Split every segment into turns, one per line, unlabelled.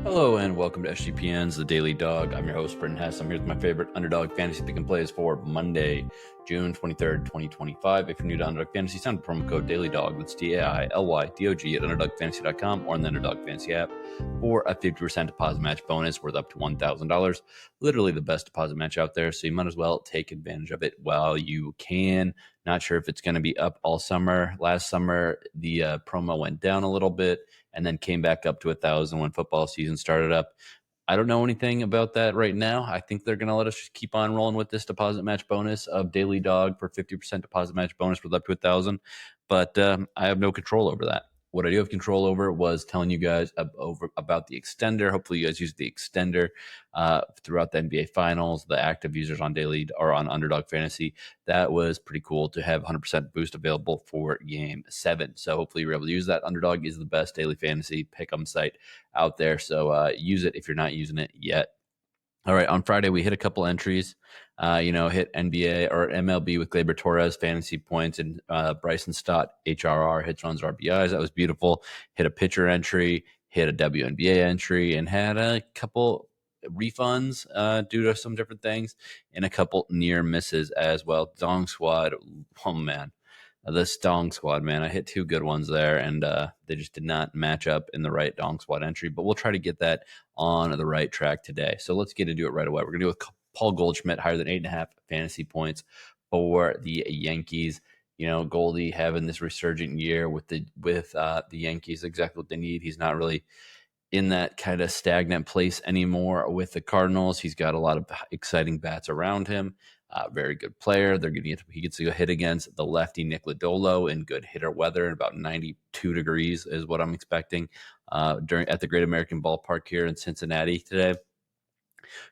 Hello and welcome to SGPN's The Daily Dog. I'm your host, Brendan Hess. I'm here with my favorite Underdog fantasy pick and plays for Monday, June 23rd, 2025. If you're new to Underdog Fantasy, sign up promo code DailyDog. That's DAILYDOG at UnderdogFantasy.com or on the Underdog Fantasy app for a 50% deposit match bonus worth up to $1,000. Literally the best deposit match out there, so you might as well take advantage of it while you can. Not sure if it's going to be up all summer. Last summer, the promo went down a little bit and then came back up to 1,000 when football season started up. I don't know anything about that right now. I think they're going to let us just keep on rolling with this deposit match bonus of Daily Dog for 50% deposit match bonus with up to 1,000. But I have no control over that. What I do have control over was telling you guys about the extender. Hopefully you guys use the extender throughout the NBA Finals, the active users on Daily or on Underdog Fantasy. That was pretty cool to have 100% boost available for Game 7. So hopefully you're able to use that. Underdog is the best daily fantasy pick-em site out there. So use it if you're not using it yet. All right, on Friday, we hit a couple entries. Hit NBA or MLB with Gleyber Torres, fantasy points, and Bryson Stott, HRR, hits, runs, RBIs. That was beautiful. Hit a pitcher entry, hit a WNBA entry, and had a couple refunds due to some different things, and a couple near misses as well. Dong Squad, oh man. This Dong Squad, man, I hit two good ones there, and they just did not match up in the right Dong Squad entry, but we'll try to get that on the right track today. So let's get into it right away. We're going to do with Paul Goldschmidt, higher than 8.5 fantasy points for the Yankees. You know, Goldie having this resurgent year with the Yankees, exactly what they need. He's not really in that kind of stagnant place anymore with the Cardinals. He's got a lot of exciting bats around him. Very good player. He gets to go hit against the lefty Nick Lodolo in good hitter weather, about 92 degrees is what I'm expecting at the Great American Ballpark here in Cincinnati today.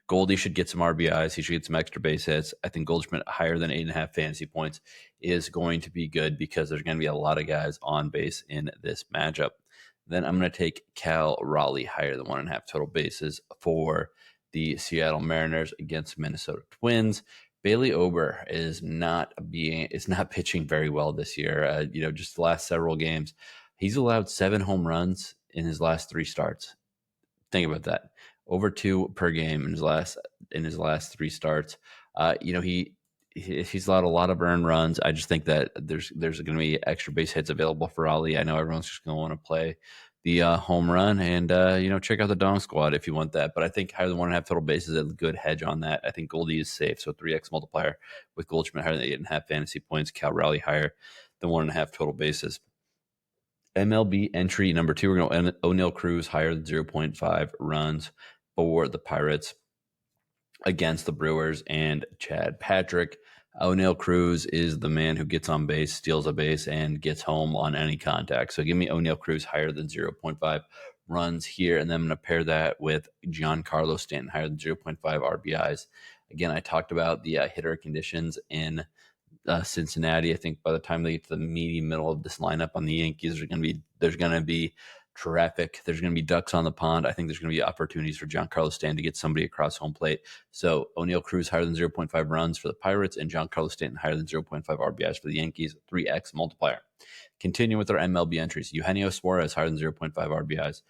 Goldie should get some RBIs. He should get some extra base hits. I think Goldschmidt higher than 8.5 fantasy points is going to be good because there's going to be a lot of guys on base in this matchup. Then I'm going to take Cal Raleigh higher than 1.5 total bases for the Seattle Mariners against Minnesota Twins. Bailey Ober is not pitching very well this year. Just the last several games, he's allowed 7 home runs in his last 3 starts. Think about that. Over 2 per game in his last 3 starts. He's allowed a lot of earned runs. I just think that there's going to be extra base hits available for Raleigh. I know everyone's just going to want to play the home run and check out the Dong Squad if you want that. But I think higher than 1.5 total bases is a good hedge on that. I think Goldie is safe, so 3x multiplier with Goldschmidt higher than 8.5 fantasy points. Cal Raleigh higher than 1.5 total bases. MLB entry number 2, we're going to Oneil Cruz higher than 0.5 runs for the Pirates against the Brewers and Chad Patrick. Oneil Cruz is the man who gets on base, steals a base, and gets home on any contact. So give me Oneil Cruz higher than 0.5 runs here, and then I'm going to pair that with Giancarlo Stanton higher than 0.5 RBIs. Again, I talked about the hitter conditions in Cincinnati. I think by the time they get to the meaty middle of this lineup on the Yankees, there's going to be traffic. There's going to be ducks on the pond. I think there's going to be opportunities for Giancarlo Stanton to get somebody across home plate. So Oneil Cruz higher than 0.5 runs for the Pirates and Giancarlo Stanton higher than 0.5 RBIs for the Yankees, 3x multiplier. Continue with our MLB entries. Eugenio Suarez higher than 0.5 RBIs.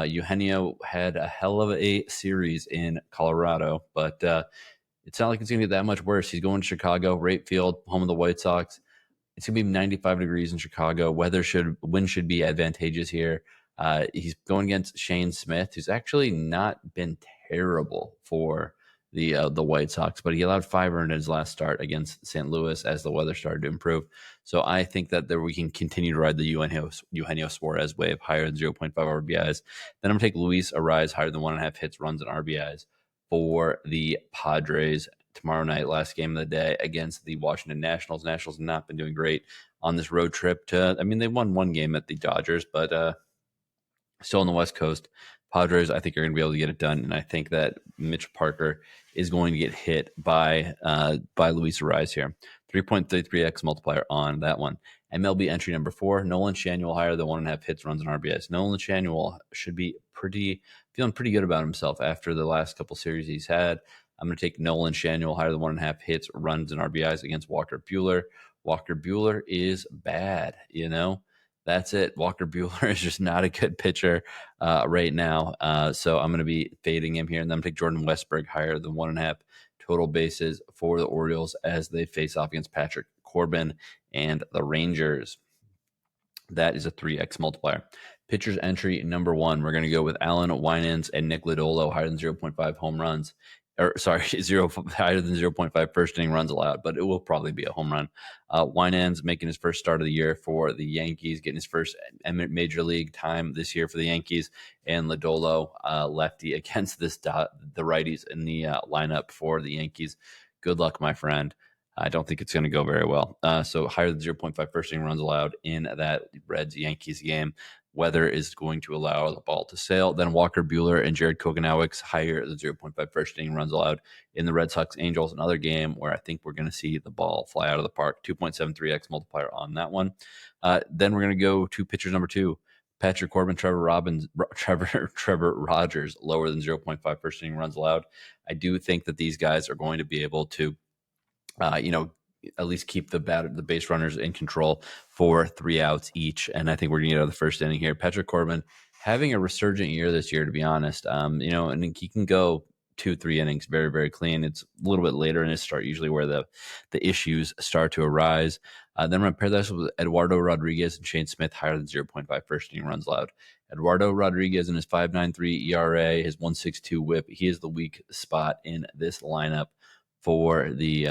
Eugenio had a hell of a series in Colorado, but it's not like it's going to get that much worse. He's going to Chicago, Rate Field, home of the White Sox. It's going to be 95 degrees in Chicago. Wind should be advantageous here. He's going against Shane Smith, who's actually not been terrible for the White Sox, but he allowed 5 earned in his last start against St. Louis as the weather started to improve. So I think that we can continue to ride the Eugenio Suarez wave higher than 0.5 RBIs. Then I'm going to take Luis Arraez higher than 1.5 hits, runs, and RBIs for the Padres tomorrow night, last game of the day against the Washington Nationals. Nationals have not been doing great on this road trip they won 1 game at the Dodgers, but still on the West Coast. Padres, I think, are going to be able to get it done, and I think that Mitch Parker is going to get hit by Luis Arraez here. 3.33x multiplier on that one. MLB entry number 4, Nolan Schanuel higher than 1.5 hits, runs, and RBIs. Nolan Schanuel should be feeling pretty good about himself after the last couple series he's had. I'm going to take Nolan Schanuel higher than 1.5 hits, runs, and RBIs against Walker Buehler. Walker Buehler is bad, That's it. Walker Buehler is just not a good pitcher right now. So I'm going to be fading him here. And then I'm going to take Jordan Westburg higher than 1.5 total bases for the Orioles as they face off against Patrick Corbin and the Rangers. That is a 3x multiplier. Pitchers entry number 1. We're going to go with Allan, Winans, and Nick Lodolo higher than 0.5 home runs. Higher than 0.5 first inning runs allowed, but it will probably be a home run. Winans making his first start of the year for the Yankees, getting his first major league time this year for the Yankees, and Lodolo, lefty against the righties in the lineup for the Yankees. Good luck, my friend. I don't think it's going to go very well. So higher than 0.5 first inning runs allowed in that Reds-Yankees game. Weather is going to allow the ball to sail. Then Walker Buehler and Jared Kochanowicz higher than 0.5 first inning runs allowed in the Red Sox-Angels, another game where I think we're going to see the ball fly out of the park. 2.73x multiplier on that one. Then we're going to go to pitchers number 2. Patrick Corbin, Trevor Rogers, lower than 0.5 first inning runs allowed. I do think that these guys are going to be able to at least keep the base runners in control for 3 outs each. And I think we're going to get out of the first inning here. Patrick Corbin having a resurgent year this year, to be honest. And he can go 2-3 innings very, very clean. It's a little bit later in his start, usually where the issues start to arise. Then I'm going to pair this with Eduardo Rodriguez and Shane Smith higher than 0.5 first inning runs allowed. Eduardo Rodriguez in his 5.93 ERA, his 1.62 WHIP. He is the weak spot in this lineup for the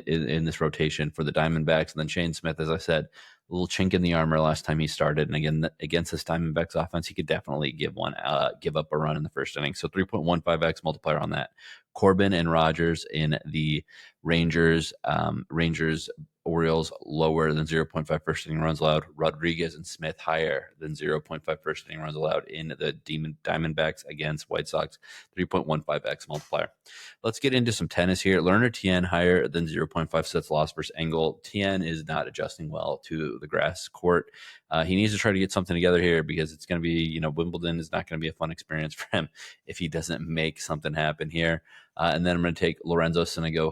in this rotation for the Diamondbacks. And then Shane Smith, as I said, a little chink in the armor last time he started. And again, against this Diamondbacks offense, he could definitely give up a run in the first inning. So 3.15x multiplier on that. Corbin and Rogers in the Rangers. Orioles lower than 0.5 first inning runs allowed. Rodriguez and Smith higher than 0.5 first inning runs allowed in the Diamondbacks against White Sox. 3.15x multiplier. Let's get into some tennis here. Lerner Tien higher than 0.5 sets lost versus Engel. Tien is not adjusting well to the grass court. He needs to try to get something together here because it's going to be, Wimbledon is not going to be a fun experience for him if he doesn't make something happen here. And then I'm going to take Lorenzo Sonego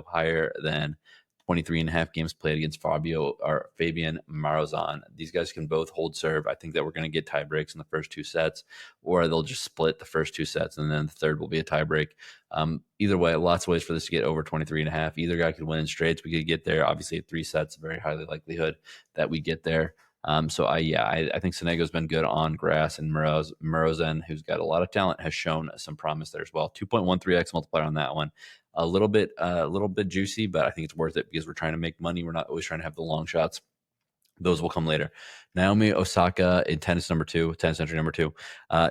higher than 23.5 games played against Fabian Marozsan. These guys can both hold serve. I think that we're going to get tie breaks in the first 2 sets, or they'll just split the first 2 sets, and then the third will be a tie break. Either way, lots of ways for this to get over 23.5. Either guy could win in straights. We could get there. Obviously, at 3 sets, very highly likelihood that we get there. I think Sonego's been good on grass, and Marozsan, who's got a lot of talent, has shown some promise there as well. 2.13x multiplier on that one. A little bit juicy, but I think it's worth it because we're trying to make money. We're not always trying to have the long shots. Those will come later. Naomi Osaka in tennis entry number 2.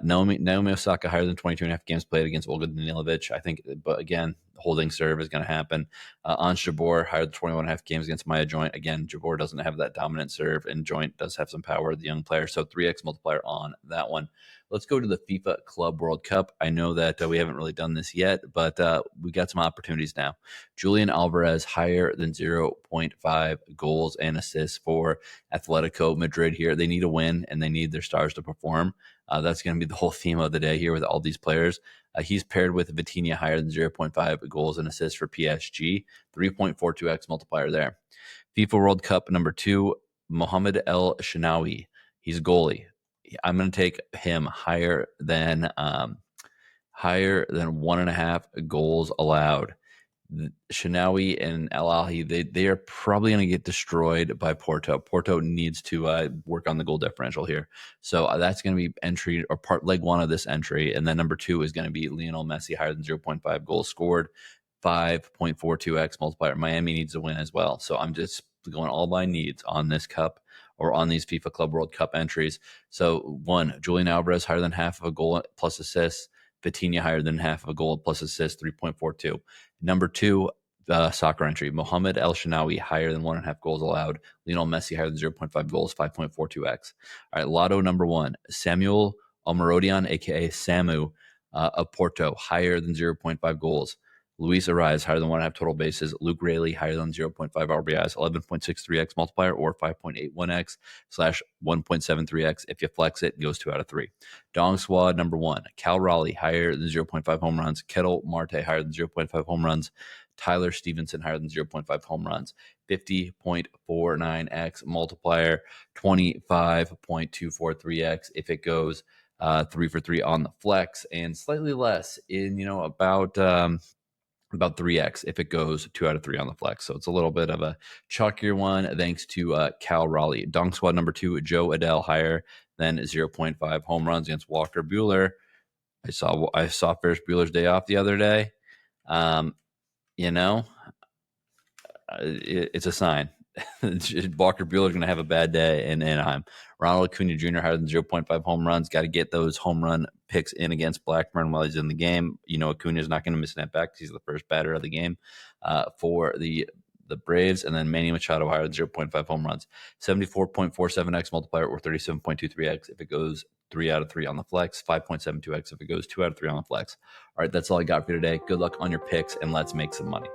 Naomi Osaka higher than 22.5 games played against Olga Danilovich. I think, but again, holding serve is going to happen. Ons Jabeur higher than 21.5 games against Maya Joint. Again, Jabeur doesn't have that dominant serve, and Joint does have some power, the young player. So 3x multiplier on that one. Let's go to the FIFA Club World Cup. I know that we haven't really done this yet, but we got some opportunities now. Julian Alvarez higher than 0.5 goals and assists for Atletico Madrid here. They need a win, and they need their stars to perform. That's going to be the whole theme of the day here with all these players. He's paired with Vitinha higher than 0.5 goals and assists for PSG. 3.42x multiplier there. FIFA World Cup number 2, Mohamed El Schanuel. He's a goalie. I'm going to take him higher than 1.5 goals allowed. Schanuel and El Ahly, they are probably going to get destroyed by Porto. Porto needs to work on the goal differential here. So that's going to be entry or leg 1 of this entry. And then number 2 is going to be Lionel Messi higher than 0.5 goals scored. 5.42x multiplier. Miami needs to win as well. So I'm just going all my needs on this cup or on these FIFA Club World Cup entries. So 1, Julian Alvarez higher than half of a goal plus assists. Vitinha higher than half of a goal plus assists, 3.42. Number 2, soccer entry, Mohamed El Schanuel higher than 1.5 goals allowed. Lionel Messi higher than 0.5 goals, 5.42x. All right, lotto number 1, Samuel Almirodian, a.k.a. Samu of Porto, higher than 0.5 goals. Luis Arraez higher than 1.5 total bases. Luke Raley higher than 0.5 RBIs, 11.63x multiplier or 5.81x / 1.73x. If you flex it, it goes 2 out of 3. Dong Squad number 1, Cal Raleigh higher than 0.5 home runs. Kettle Marte higher than 0.5 home runs. Tyler Stevenson higher than 0.5 home runs, 50.49x multiplier, 25.243x if it goes 3 for 3 on the flex, and slightly less in, about 3x if it goes 2 out of 3 on the flex. So it's a little bit of a chalkier one thanks to Cal Raleigh. Dunk squad number 2, Joe Adell higher than 0.5 home runs against Walker Buehler. I saw Ferris Bueller's Day Off the other day. It's a sign. Walker Buehler's going to have a bad day in Anaheim. Ronald Acuna Jr. higher than 0.5 home runs. Got to get those home run picks in against Blackburn while he's in the game. Acuna's not going to miss an at bat because he's the first batter of the game for the Braves. And then Manny Machado higher than 0.5 home runs. 74.47x multiplier or 37.23x if it goes 3 out of 3 on the flex. 5.72x if it goes 2 out of 3 on the flex. All right, that's all I got for you today. Good luck on your picks, and let's make some money.